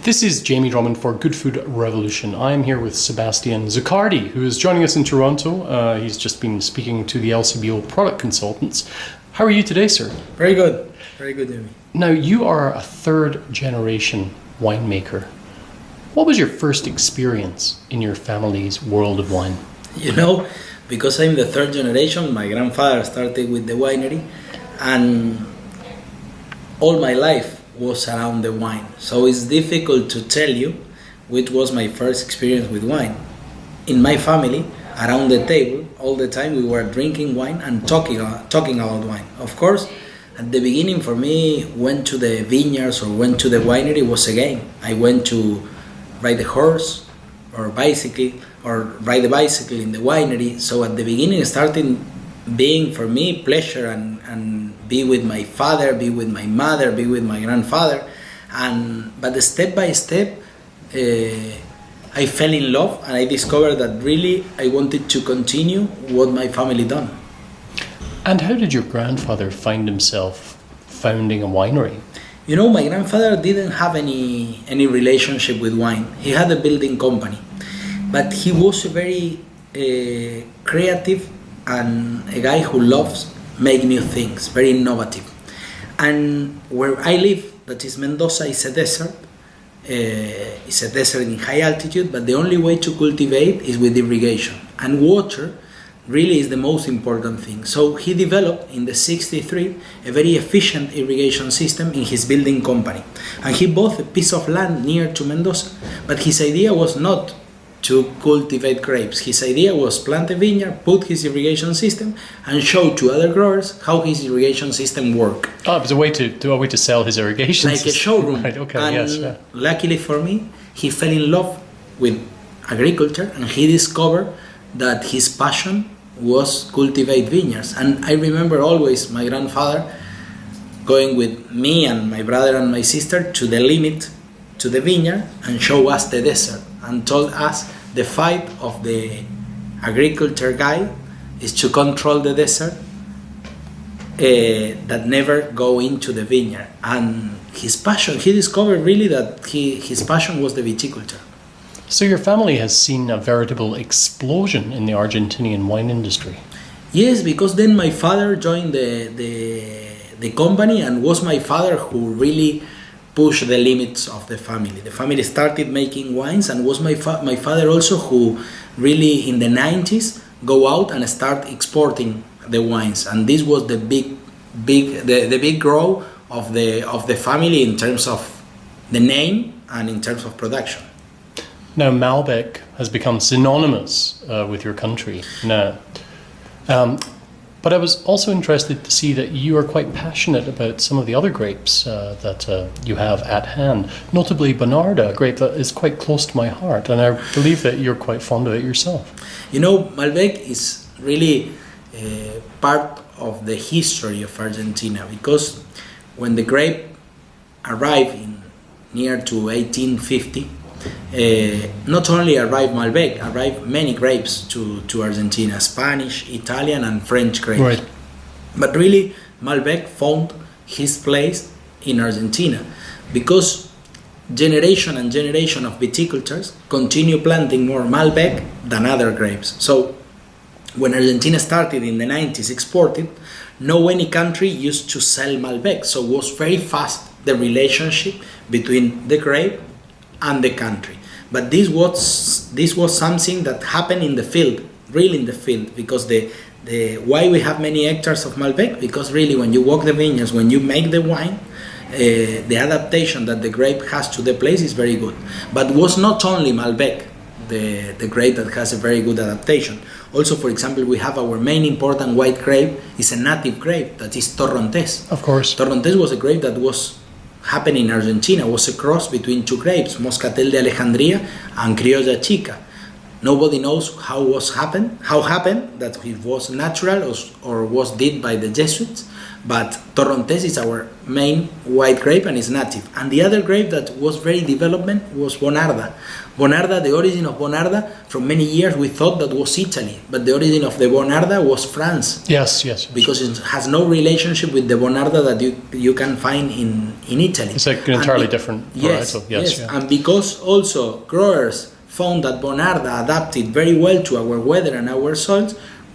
This is Jamie Drummond for Good Food Revolution. I am here with Sebastián Zuccardi, who is joining us in Toronto. He's just been speaking to the LCBO product consultants. How are you today, sir? Very good, Jamie. Now, you are a third generation winemaker. What was your first experience in your family's world of wine? You know, because I'm the third generation, my grandfather started with the winery, and all my life was around the wine. So it's difficult to tell you which was my first experience with wine. In my family, around the table, all the time we were drinking wine and talking about wine. Of course, at the beginning for me, went to the vineyards or went to the winery was a game. I went to ride the horse or bicycle or ride the bicycle in the winery. So at the beginning it started being for me pleasure and be with my father, be with my mother, be with my grandfather, but step by step I fell in love and I discovered that really I wanted to continue what my family done. And how did your grandfather find himself founding a winery? You know, my grandfather didn't have any relationship with wine. He had a building company, but he was a very creative and a guy who loves make new things, very innovative. And where I live, that is Mendoza, is a desert. It's a desert in high altitude, but the only way to cultivate is with irrigation. And water really is the most important thing. So he developed in the 63 a very efficient irrigation system in his building company. And he bought a piece of land near to Mendoza, but his idea was not to cultivate grapes. His idea was plant a vineyard, put his irrigation system, and show to other growers how his irrigation system worked. Oh, it was a way to sell his irrigation like system. A showroom. Right, okay, and yes. Yeah. Luckily for me, he fell in love with agriculture and he discovered that his passion was cultivate vineyards. And I remember always my grandfather going with me and my brother and my sister to the limit, to the vineyard, and show us the desert and told us the fight of the agriculture guy is to control the desert that never go into the vineyard. And his passion, he discovered really that his passion was the viticulture. So your family has seen a veritable explosion in the Argentinian wine industry. Yes, because then my father joined the company, and was my father who really pushed the limits of the family. The family started making wines, and was my father also who really in the 90s go out and start exporting the wines. And this was the big growth of the family in terms of the name and in terms of production. Now, Malbec has become synonymous with your country now. But I was also interested to see that you are quite passionate about some of the other grapes that you have at hand, notably Bonarda, a grape that is quite close to my heart, and I believe that you're quite fond of it yourself. You know, Malbec is really part of the history of Argentina, because when the grape arrived near to 1850, not only arrived Malbec, arrived many grapes to Argentina, Spanish, Italian and French grapes. Right. But really Malbec found his place in Argentina because generation and generation of viticultures continue planting more Malbec than other grapes. So when Argentina started in the 90s exported, no any country used to sell Malbec. So it was very fast the relationship between the grape and the country. But this was something that happened in the field, really in the field, because the why we have many hectares of Malbec, because really when you walk the vineyards, when you make the wine, the adaptation that the grape has to the place is very good. But it was not only Malbec, the grape that has a very good adaptation. Also, for example, we have our main important white grape is a native grape, that is Torrontés. Of course. Torrontés was a grape that was happened in Argentina, was a cross between two grapes, Moscatel de Alejandría and Criolla Chica. Nobody knows how happened that it was natural or was did by the Jesuits, But Torrontés is our main white grape and is native. And the other grape that was very development was Bonarda. Bonarda, the origin of Bonarda, from many years we thought that was Italy, but the origin of the Bonarda was France. Yes. Because it has no relationship with the Bonarda that you can find in Italy. It's like an entirely different varietal. Yes. And because also growers found that Bonarda adapted very well to our weather and our soils,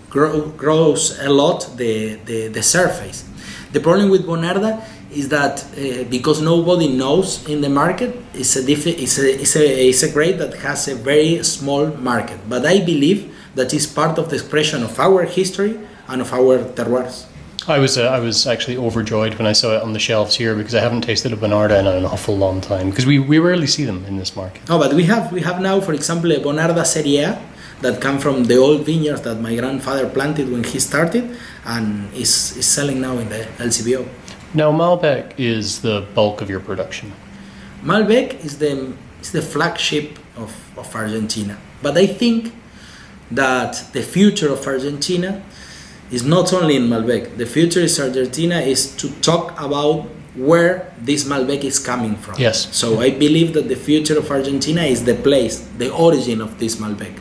grows a lot the surface. The problem with Bonarda is that because nobody knows in the market, it's a grape that has a very small market. But I believe that is part of the expression of our history and of our terroirs. I was actually overjoyed when I saw it on the shelves here because I haven't tasted a Bonarda in an awful long time because we rarely see them in this market. No, but we have now, for example, a Bonarda Serie A that come from the old vineyards that my grandfather planted when he started and is selling now in the LCBO. Now Malbec is the bulk of your production. Malbec is the flagship of Argentina. But I think that the future of Argentina is not only in Malbec. The future is Argentina is to talk about where this Malbec is coming from. Yes. So I believe that the future of Argentina is the place, the origin of this Malbec.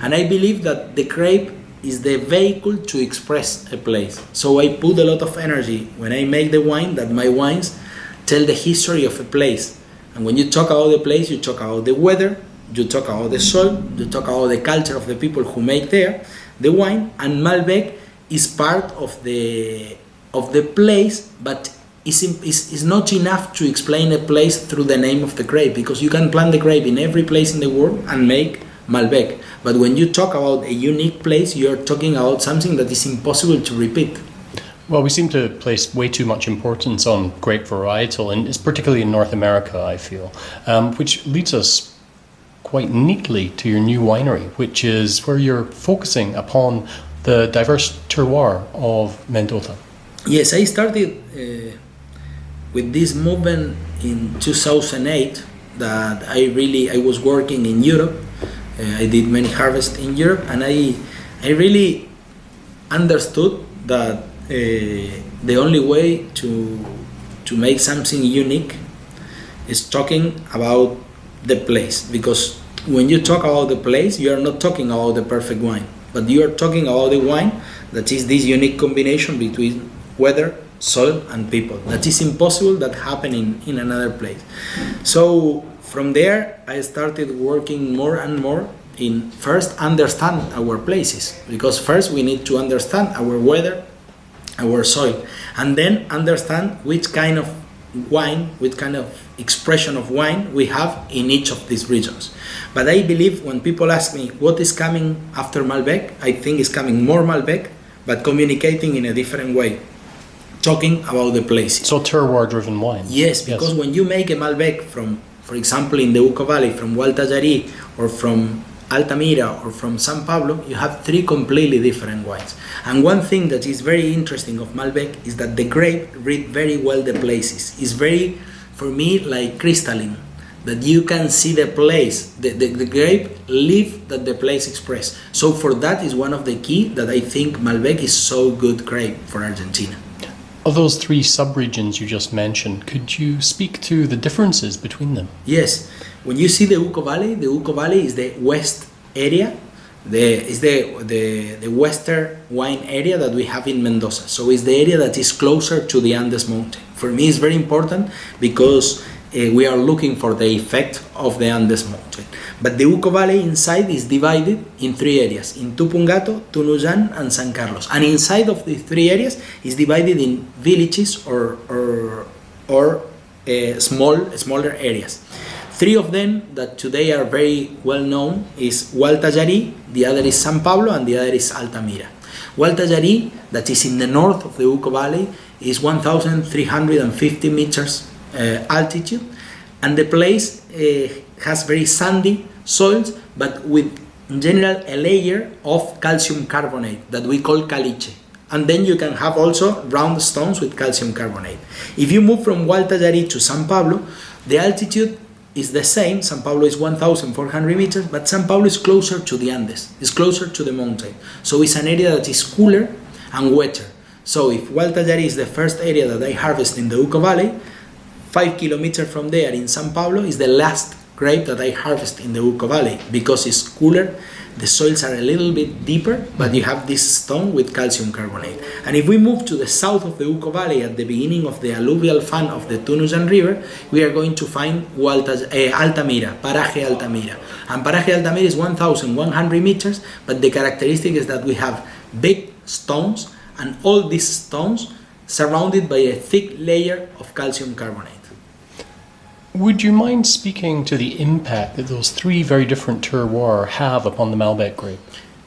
And I believe that the grape is the vehicle to express a place. So I put a lot of energy when I make the wine, that my wines tell the history of a place. And when you talk about the place, you talk about the weather, you talk about the soil, you talk about the culture of the people who make there the wine. And Malbec is part of the place, but is not enough to explain a place through the name of the grape, because you can plant the grape in every place in the world and make Malbec. But when you talk about a unique place, you're talking about something that is impossible to repeat. Well, we seem to place way too much importance on grape varietal, and it's particularly in North America, I feel, which leads us quite neatly to your new winery, which is where you're focusing upon the diverse terroir of Mendoza. Yes, I started with this movement in 2008 that I was working in Europe. I did many harvests in Europe, and I really understood that the only way to make something unique is talking about the place, because when you talk about the place, you are not talking about the perfect wine, but you are talking about the wine that is this unique combination between weather, soil, and people that is impossible that happen in another place. So from there, I started working more and more in first understand our places, because first we need to understand our weather, our soil, and then understand which kind of wine, which kind of expression of wine we have in each of these regions. But I believe when people ask me what is coming after Malbec, I think it's coming more Malbec, but communicating in a different way, talking about the places. So terroir-driven wine. Yes, because when you make a Malbec from, for example, in the Uco Valley, from Gualtallarí or from Altamira or from San Pablo, you have three completely different wines. And one thing that is very interesting of Malbec is that the grape read very well the places. It's very, for me, like crystalline, that you can see the place, the grape live that the place express. So for that is one of the key that I think Malbec is so good grape for Argentina. Of those three sub-regions you just mentioned, could you speak to the differences between them? Yes. When you see the Uco Valley is the west area, the western wine area that we have in Mendoza. So it's the area that is closer to the Andes mountain. For me, it's very important because we are looking for the effect of the Andes mountain. But the Uco Valley inside is divided in three areas, in Tupungato, Tunuyán, and San Carlos. And inside of these three areas is divided in villages or smaller areas. Three of them that today are very well known is Gualtallarí, the other is San Pablo, and the other is Altamira. Gualtallarí, that is in the north of the Uco Valley, is 1,350 meters altitude, and the place has very sandy soils, but with in general a layer of calcium carbonate that we call caliche. And then you can have also round stones with calcium carbonate. If you move from Gualtallarí to San Pablo, the altitude is the same. San Pablo is 1,400 meters, but San Pablo is closer to the Andes, it's closer to the mountain. So it's an area that is cooler and wetter. So if Gualtajari is the first area that I harvest in the Uco Valley, 5 kilometers from there in São Paulo is the last grape that I harvest in the Uco Valley, because it's cooler, the soils are a little bit deeper, but you have this stone with calcium carbonate. And if we move to the south of the Uco Valley, at the beginning of the alluvial fan of the Tunusan River, we are going to find Altamira, Paraje Altamira. And Paraje Altamira is 1,100 meters, but the characteristic is that we have big stones, and all these stones surrounded by a thick layer of calcium carbonate. Would you mind speaking to the impact that those three very different terroirs have upon the Malbec grape?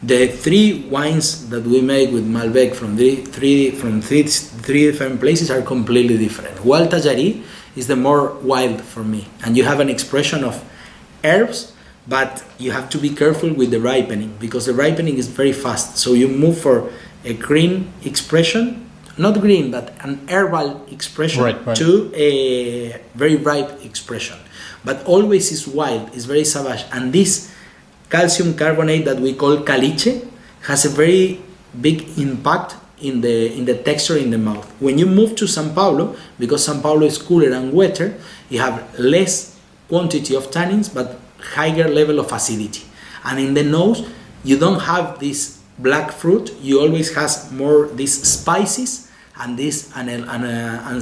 The three wines that we make with Malbec from three different places are completely different. Gualtajari is the more wild for me, and you have an expression of herbs, but you have to be careful with the ripening, because the ripening is very fast. So you move for a green expression, not green, but an herbal expression, right. to a very ripe expression. But always is wild, is very savage. And this calcium carbonate that we call caliche has a very big impact in the texture in the mouth. When you move to São Paulo, because São Paulo is cooler and wetter, you have less quantity of tannins, but higher level of acidity. And in the nose, you don't have this black fruit, you always has more these spices and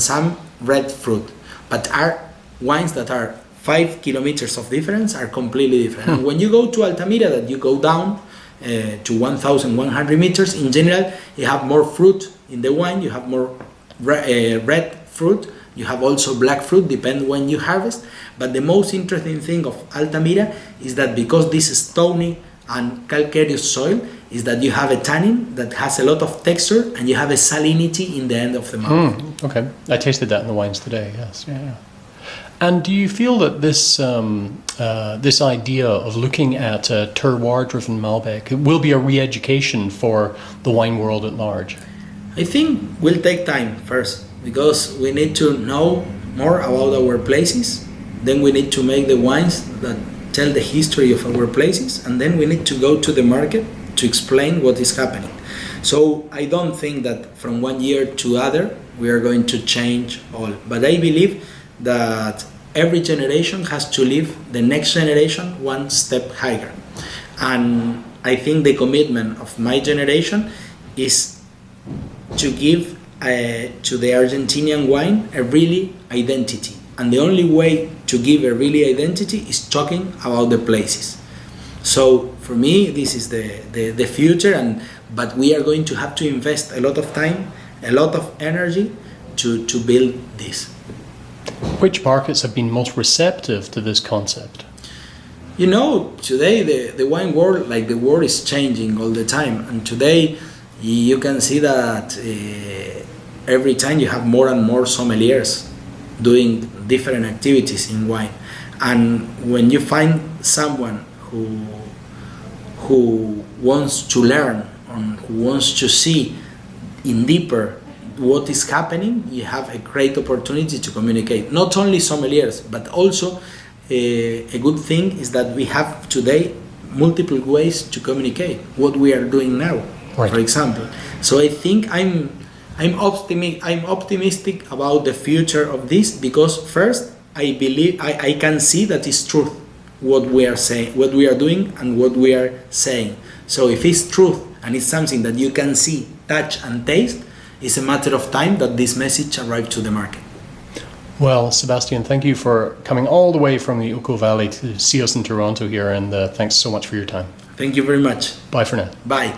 some red fruit. But our wines that are 5 kilometers of difference are completely different. And when you go to Altamira, that you go down to 1,100 meters, in general, you have more fruit in the wine, you have more red fruit, you have also black fruit, depend when you harvest. But the most interesting thing of Altamira is that because this is stony and calcareous soil, is that you have a tannin that has a lot of texture, and you have a salinity in the end of the mouth. Okay, I tasted that in the wines today. Yes, yeah. And do you feel that this this idea of looking at a terroir-driven Malbec will be a re-education for the wine world at large? I think will take time first, because we need to know more about our places. Then we need to make the wines that tell the history of our places, and then we need to go to the market to explain what is happening. So I don't think that from one year to other we are going to change all, but I believe that every generation has to leave the next generation one step higher. And I think the commitment of my generation is to give to the Argentinian wine a really identity. And the only way to give a really identity is talking about the places. So for me, this is the future, but we are going to have to invest a lot of time, a lot of energy to build this. Which markets have been most receptive to this concept? You know, today the wine world, like the world, is changing all the time, and today you can see that every time you have more and more sommeliers doing different activities in wine. And when you find someone who wants to learn and who wants to see in deeper what is happening, you have a great opportunity to communicate. Not only sommeliers, but also a good thing is that we have today multiple ways to communicate what we are doing now, right, for example. So I think I'm optimistic about the future of this, because first I believe I can see that it's truth what we are saying, what we are doing, and what we are saying. So if it's truth and it's something that you can see, touch, and taste, it's a matter of time that this message arrives to the market. Well, Sebastián, thank you for coming all the way from the Uco Valley to see us in Toronto here, and thanks so much for your time. Thank you very much. Bye for now. Bye.